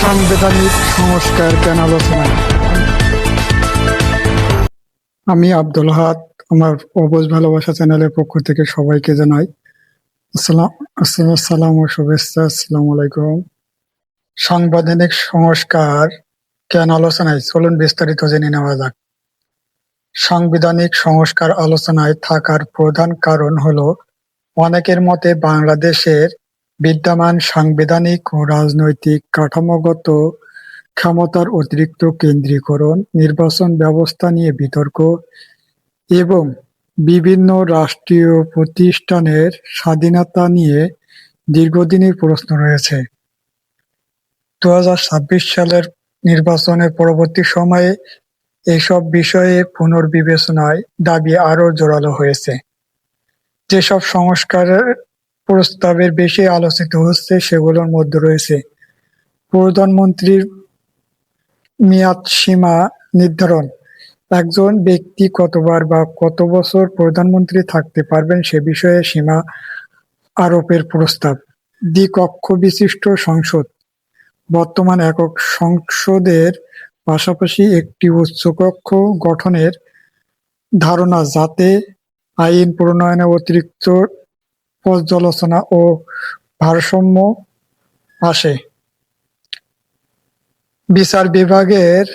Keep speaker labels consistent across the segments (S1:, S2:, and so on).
S1: সাংবিধানিক সংস্কার কেন আলোচনায়? আমি আব্দুল হাদ, আমার অবুঝ ভালোবাসা চ্যানেলের পক্ষ থেকে সবাইকে জানাই আসসালাম ও শুভেচ্ছা। আসসালামু আলাইকুম। সাংবিধানিক সংস্কার কেন আলোচনায়, চলুন বিস্তারিত জেনে নেওয়া যাক। সাংবিধানিক সংস্কার আলোচনায় থাকার প্রধান কারণ হলো অনেকের মতে বাংলাদেশের বিদ্যমান সাংবিধানিক ও রাজনৈতিক কাঠামোগত ক্ষমতার অতিরিক্ত কেন্দ্রীকরণ, নির্বাচন ব্যবস্থা নিয়ে বিতর্ক এবং বিভিন্ন রাষ্ট্রীয় প্রতিষ্ঠানের স্বাধীনতা নিয়ে দীর্ঘদিনের প্রশ্ন রয়েছে। 2026 সালের নির্বাচনের পরবর্তী সময়ে এসব বিষয়ে পুনর্বিবেচনায় দাবি আরও জোরালো হয়েছে। যেসব সংস্কারের প্রস্তাবের বেশি আলোচিত হচ্ছে সেগুলোর মধ্যে রয়েছে প্রধানমন্ত্রীর মেয়াদসীমা নির্ধারণ, একজন ব্যক্তি কতবার বা কত বছর প্রধানমন্ত্রী থাকতে পারবেন সে বিষয়ে সীমা আরোপের প্রস্তাব, দ্বিকক্ষ বিশিষ্ট সংসদ, বর্তমান একক সংসদের পাশাপাশি একটি উচ্চকক্ষ গঠনের ধারণা যাতে আইন প্রণয়নে অতিরিক্ত পর্যালোচনা ও ভারসাম্য আসে, বিচার বিভাগের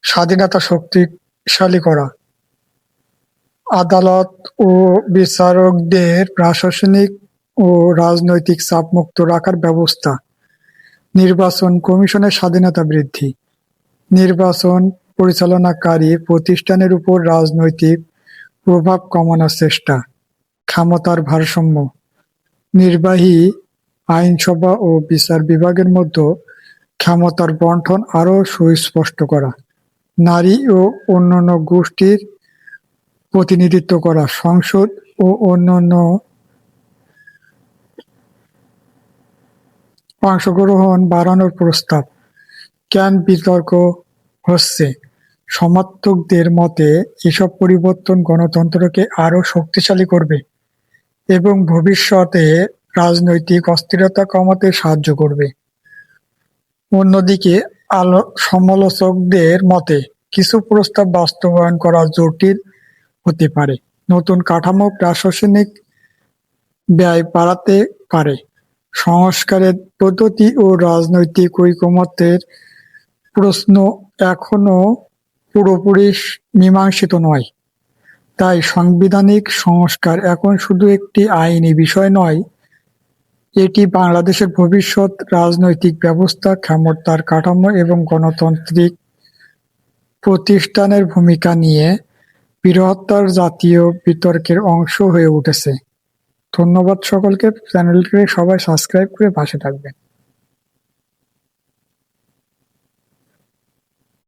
S1: স্বাধীনতা শক্তিশালী করা, আদালত ও বিচারকদের প্রশাসনিক ও রাজনৈতিক চাপমুক্ত রাখার ব্যবস্থা, নির্বাচন কমিশনের স্বাধীনতা বৃদ্ধি, নির্বাচন পরিচালনাকারী প্রতিষ্ঠানের উপর রাজনৈতিক প্রভাব কমানোর চেষ্টা, ক্ষমতার ভারসাম্য, নির্বাহী, আইনসভা ও বিচার বিভাগের মধ্যে ক্ষমতার বণ্টন আরও সুস্পষ্ট করা, নারী ও অন্যান্য গোষ্ঠীর প্রতিনিধিত্ব করা, সংসদ ও অন্যান্য অংশগ্রহণ বাড়ানোর প্রস্তাব। কেন বিতর্ক হচ্ছে? সমর্থকদের মতে এসব পরিবর্তন গণতন্ত্রকে আরও শক্তিশালী করবে এবং ভবিষ্যতে রাজনৈতিক অস্থিরতা কমাতে সাহায্য করবে। অন্যদিকে সমালোচকদের মতে কিছু প্রস্তাব বাস্তবায়ন করা জটিল হতে পারে, নতুন কাঠামো প্রশাসনিক ব্যয় বাড়াতে পারে, সংস্কারের পদ্ধতি ও রাজনৈতিক ঐকমত্যের প্রশ্ন এখনো পুরোপুরি মীমাংসিত নয়। তাই সাংবিধানিক সংস্কার এখন শুধু একটি আইনি বিষয় নয়, এটি বাংলাদেশের ভবিষ্যৎ রাজনৈতিক ব্যবস্থা, ক্ষমতার কাঠামো এবং গণতান্ত্রিক প্রতিষ্ঠানের ভূমিকা নিয়ে বৃহত্তর জাতীয় বিতর্কের অংশ হয়ে উঠেছে। ধন্যবাদ সকলকে। চ্যানেলটিকে সবাই সাবস্ক্রাইব করে পাশে থাকবেন।